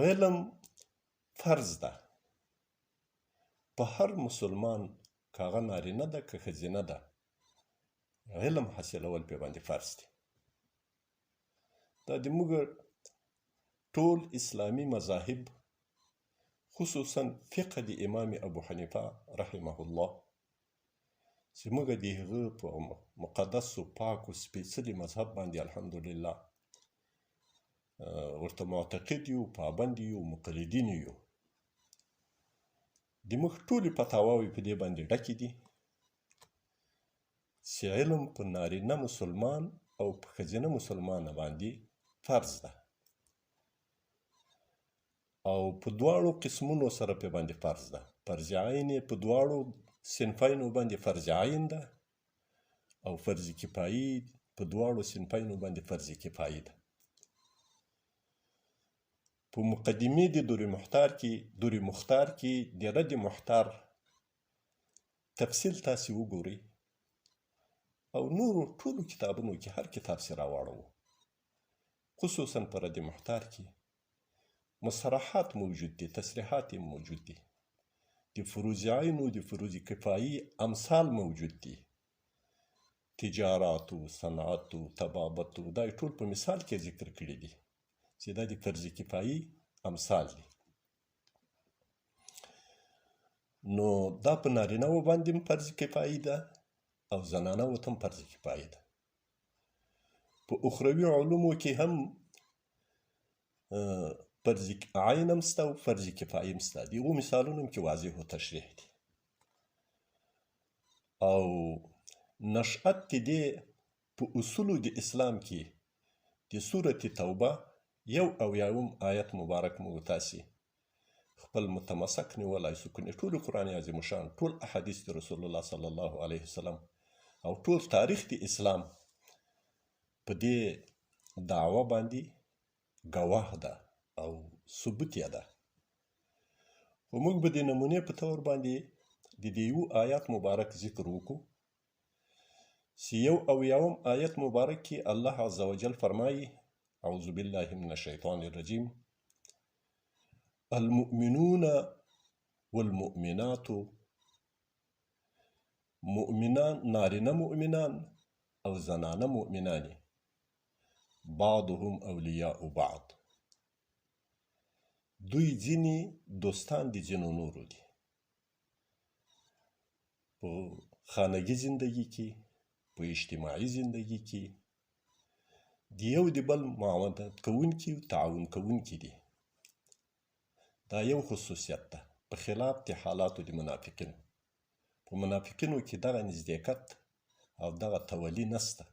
علم فرض ده په هر مسلمان، که هغه نارینه ده که ښځینه ده، علم حاصلول پې باندې فرض دي. دا د موږ ټول اسلامي مذاهب، خصوصا فقه د امام ابو حنیفه رحمه الله، چې موږ د هغه په مقدسو پاکو سپېڅلي مذهب باندې الحمدلله ورته معتقد یو، پابند یو، مقلدین یو. د موږ ټولې فتاواوې په دې باندې ډکې دي چې علم په نارینه مسلمان او په ښځینه مسلمانه باندې فرض ده، او په دواړو قسمونو سره په باندې فرض ده. فرض عین یې په دواړو صنفینو باندې فرض عین ده، او فرض کفایي په دواړو صنفینو باندې فرض کفایي ده. په مقدمې د دور مختار کې د رد محتار تفصیل تاسې وګورئ، او نورو ټولو کتابونو کې هر کتاب سې راواړوو، خصوصا په رد محتار کې مصرحات موجود دي، تصریحات موجود دي، د فروض عین او د فروض کفایي امثال موجود دي، تجارت او صنعت او طبابت او دا ټول په مثال کې ذکر کړي دي چې دا د فرض کفایي امثال دي. نو دا په نارینه‌وو باندې هم فرض کفایي ده او زنانه‌وو ته هم فرض کفایي ده. په اخروي علومو کې هم فرض عین هم شته او فرض کفایي هم شته. د هغو مثالونه هم کې واضح و تشریح دي. او نشأت د دې په اصولو د اسلام کې د سورة توبه 1 آیت مبارک مو تاسې خپل متمسک نیولی شو، کنې ټول قرآن عظیم شان، ټول احادیث د رسول الله صلی الله علیه وسلم او ټول تاریخ د اسلام په دې دعوه باندې ګواه ده او ثبوت یې ده. خو موږ به د نمونې په طور باندې د دې یو آیات مبارک ذکر وکړو چې 1 آیت مبارک کې الله عز وجل فرمایي: اعوذ بالله من الشیطان الرجیم، المؤمنون والمؤمنات، مؤمنان، نارینه مؤمنان او زنانه مؤمنانی، بعضهم اولیاء بعض، دوی ځینې دوستان د ځینو نورو دي. په خانگی زندگی کې، په اجتماعي زندگی کې د یو د بل معاونت کوونکي او تعاون کوونکي دي. دا یو خصوصیت ده په خلاف د حالاتو د منافقینو. په منافقینو کې دغه نزدېکت او دغه تولی نسته.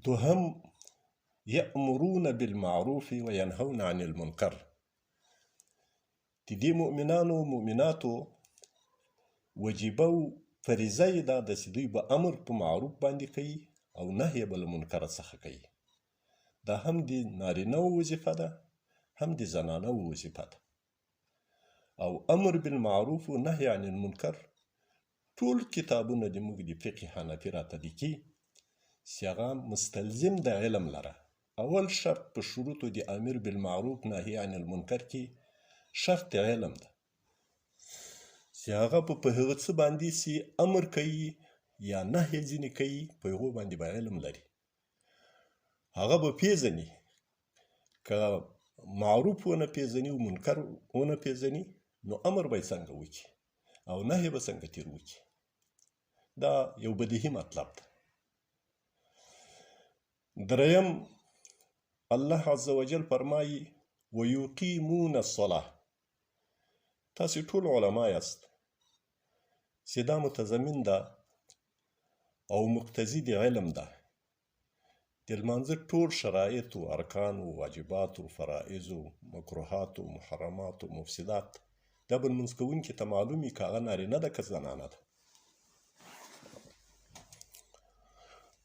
دوهم، یأمرون بالمعروف وینهون عن المنکر. د دې مؤمنانو و مؤمناتو وجیبه او فریضه یې دا ده چې دوی به امر په معروف باندې کوي او نهی به له منکر څخه کوي. دا هم د نارینه‌و وظیفه ده، هم د زنانه‌و وظیفه ده. او امر بالمعروف و نهی عن المنکر ټول کتابونه د موږ د فقه حنفي راته لیکي چې هغه مستلزم د علم لره. اول شرط په شروطو د امر بالمعروف نهی عن المنکر کې شرط علم ده، چې هغه په هغه څه باندې چې امر کوي یا نهی ځینې کوي په هغو باندې به علم لري. هغه به پیژني، که معروف ونه پیژني او منکر ونه پیژني نو امر به یې څنګه وکړي او نهی به څنګه تیر وکړي. دا یو بدیهي مطلب ده. دریم، الله عز وجل فرمایي: ویقیمون الصلاة. تاسې ټول علما یاست چې دا متضمن ده او مقتضي د علم ده. د لمانځه ټول شرایط و ارکان و واجبات و فرائض و مکروهات و محرمات و مفسدات دا به لمونځ کوونکي ته معلوم وي که هغه نارینه ده که زنانه ده.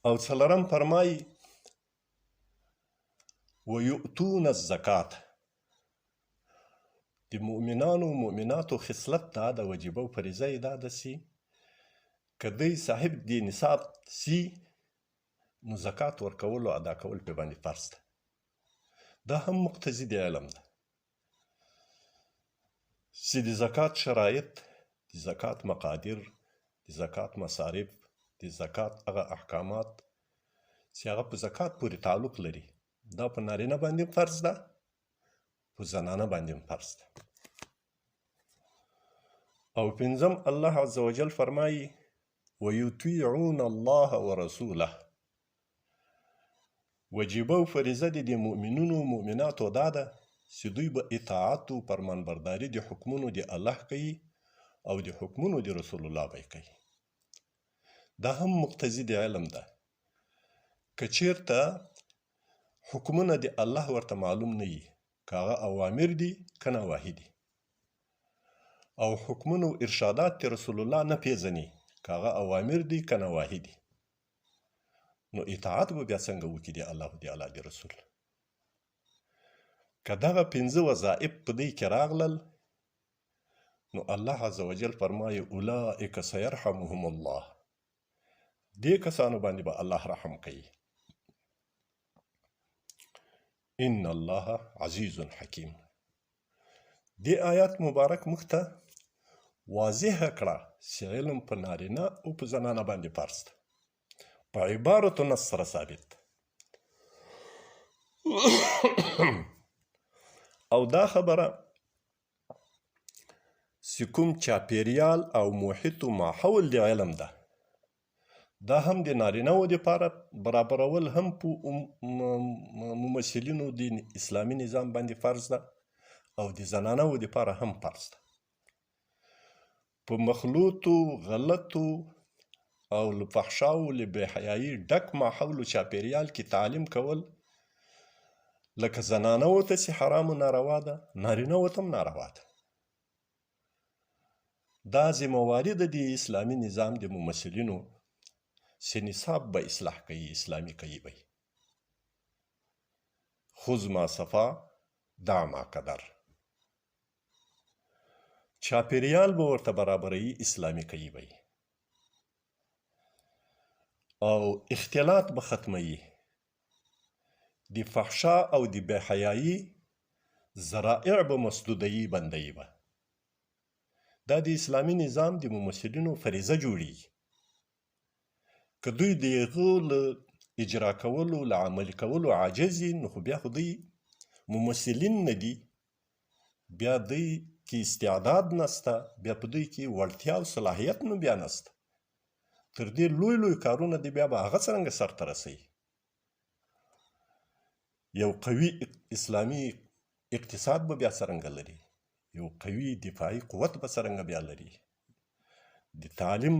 او څلورم فرمایي: ویؤتون الزکات. د مؤمنانو و مؤمناتو خصلت دا ده، وجیبه و فریضه یې دا ده چې که دوی صاحب د نصاب سي نو زکات ورکول او ادا کول پې باندې فرض ده. دا هم مقتضي د علم ده چې د زکات شرایط، د زکات مقادیر، د زکات مصارف، د زکات هغه احکامات چې هغه په زکات پورې تعلق لري، دا په نارینه باندې فرض ده، په زنانه باندې فرض ده. او پنځم الله عز وجل فرمایي ويطيعون الله ورسوله. وجیبه او فریضه د مؤمنونو مؤمناتو دا ده چې دوی به اطاعت او فرمانبرداري د حکمونو د الله کوي او د حکمونو د رسول الله به کوي. دا هم مقتضي د علم ده. که چیرته حکمونه د الله ورته معلوم نه وي، که هغه اوامر دي که نواهي دي، او حکمونه او ارشادات د رسول الله نه پیژني، که هغه اوامر دي که نواهي دي، نو اطاعت به بیا څنګه وکړي د الله د الله د رسول؟ که دغه پنځه وظایف په دې کې راغلل، نو الله عز وجل فرمایي اولئک سیرحمهم الله، دې کسانو باندې به الله رحم کوي. ان الله عزیز حکیم. دې آیات مبارک موږ ته واضح کړه چې علم په نارینه او په زنانه باندې فرض ده، په عبارت نص سره ثابت. او دا خبره چې کوم چاپیریال او محیط و ماحول د علم ده، دا هم د نارینه‌و دپاره برابرول هم په ممثلینو د اسلامي نظام باندې فرض ده، او د زنانه‌و دپاره هم فرض ده. په مخلوطو، غلطو او له فحشاو له بېحیایي ډک ماحول و چاپیریال کې تعلیم کول، لکه زنانه‌و ته چې حرام و ناروا ده، نارینه‌و ته هم ناروا ده. دا ذمهواري ده د اسلامي نظام د ممثلینو چې نصاب به اصلاح کوي، اسلامي کوي به. خذ ما صفا دع ما قدر. چاپیریال به ورته برابروي، اسلامي کوي به، او اختلاط به ختموي، د فحشا او د بېحیایي ذرائع به مسدودوي، بندوي به. دا د اسلامي نظام د ممثلینو فریضه جوړیږي. که دوی د هغو له اجرا کولو، له عملي کولو عاجز وي، نو خو بیا خو دوی ممثلین نه دي، بیا دوی کې استعداد نسته، بیا په دوی کې وړتیا او صلاحیت نو بیا نسته. تر دې لوی لوی کارونه دی بیا به هغه څرنګه سرته رسوي. یو قوي اسلامي اقتصاد به بیا څرنګه لري، یو قوي دفاعي قوت به څرنګه بیا لري، د تعلیم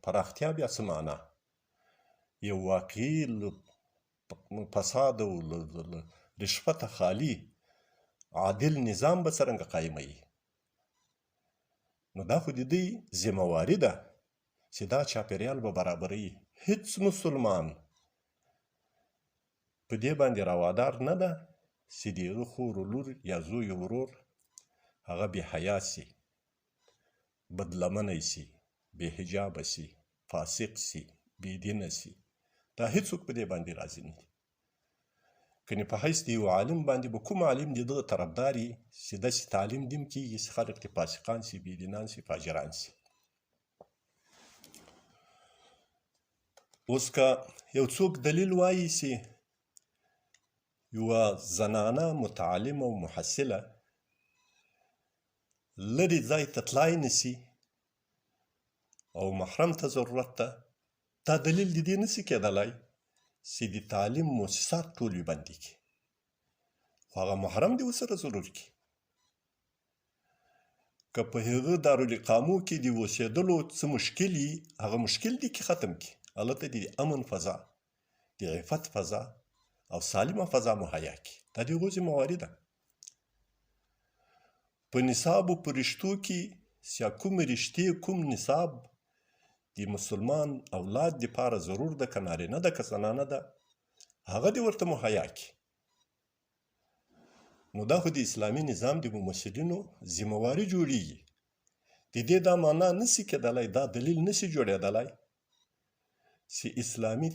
پراختیا بیا څه معنا، یو واقعي فساد او رشوته خالي عادل نظام به څرنګه قایموي. نو دا خو د دوی ذمهواري ده چې دا چاپیریال به برابروي. هیڅ مسلمان په دې باندې روادار نه ده چې د هغه خور و لور یا زوی و ورور هغه بې حیا سي، بدلمنی سي، بې حجابه سي، فاسق سي، بې دینه سي. دا هیڅوک په دې باندې راضي نه دي. کنې په حیث د یو عالم باندې به کوم عالم د دغه طرفدار وي چې داسې تعلیم دیم کېږي چې خلک ترې فاسقان سي، بې دینان سي، فاجران سي. اوس که یو څوک دلیل وایي چې یوه زنانه متعلمه او محصله لرې ځای ته تلای نه سي او محرم ته ضرورت ده، دا دلیل د دې نه سي کېدلی چې د تعلیم مؤسسات ټول وي بندې کړي، خو هغه محرم دې ورسره ضرور کړي. که په هغه دارالاقامو کې د اوسېدلو څه مشکل وي، هغه مشکل دې کې ختم کړي. هلته د امن فضا، د عفت فضا او سالمه فضا مهیا کړي. دا د هغو ذمهواري ده. په نصاب و په رشتو کې چې کوم رشتې، کوم نصاب د مسلمان اولاد دپاره ضرور ده، که نارینه ده که زنانه ده، هغه دې ورته مهیا کړي. نو دا خو د اسلامي نظام د ممثلینو ذمهواري جوړیږي. د دې دا معنا نسي کېدلی، دا دلیل نسي جوړېدلی چې اسلامي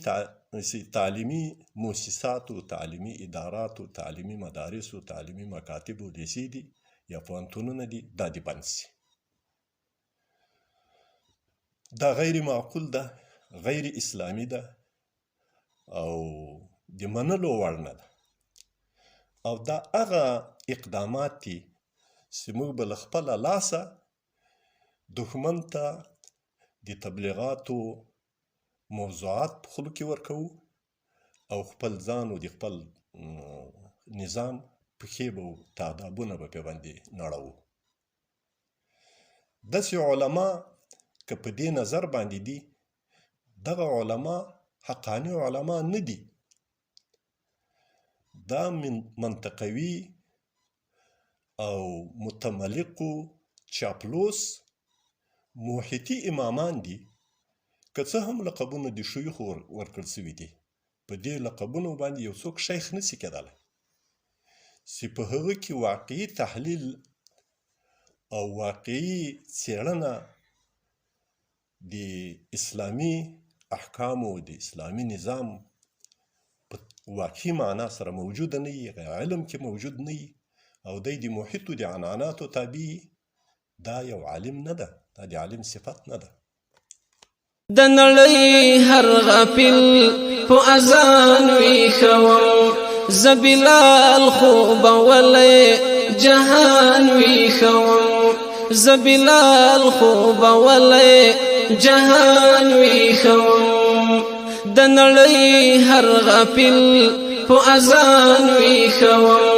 تعلیمي مؤسساتو، تعلیمي اداراتو، تعلیمي مدارسو، تعلیمي مکاتبو لیسې دي یا پوهنتونونه دي، دا دې بند سي. دا غیر معقول ده، غیر اسلامي ده او د منلو وړ نه ده. او دا هغه اقدامات دي چې موږ به له خپله لاسه دښمن ته د تبلیغاتو موضوعات په خولو کې ورکوو او خپل ځان او د خپل نظام پښې به تادابونه به پرې باندې نړوو. داسې علما که په دې نظر باندې دي، دغه علما حقاني علما نه دي. دا منطقوي او متملقو چاپلوس موحتي امامان دي. که څه هم لقبونه د شیوخو ورکړل سوي دي، په دې لقبونو باندې یو څوک شیخ نسي کېدلی چې په هغه کې واقعي تحلیل او واقعي څېړنه د اسلامي احکامو د اسلامي نظام په واقعي معنا سره موجوده نه وي، علم کې موجود نه وي او دی د محیطو د عنعناتو تابع، دا یو عالم نه ده، دا د عالم صفت نه ده. د نړۍ هر غافل په اذان ویښوم، زه بلال خوب ولی جهان ویښوم، زه بلال خوب ولی جهان ویښوم. د نړۍ هر غافل په اذان ویښوم،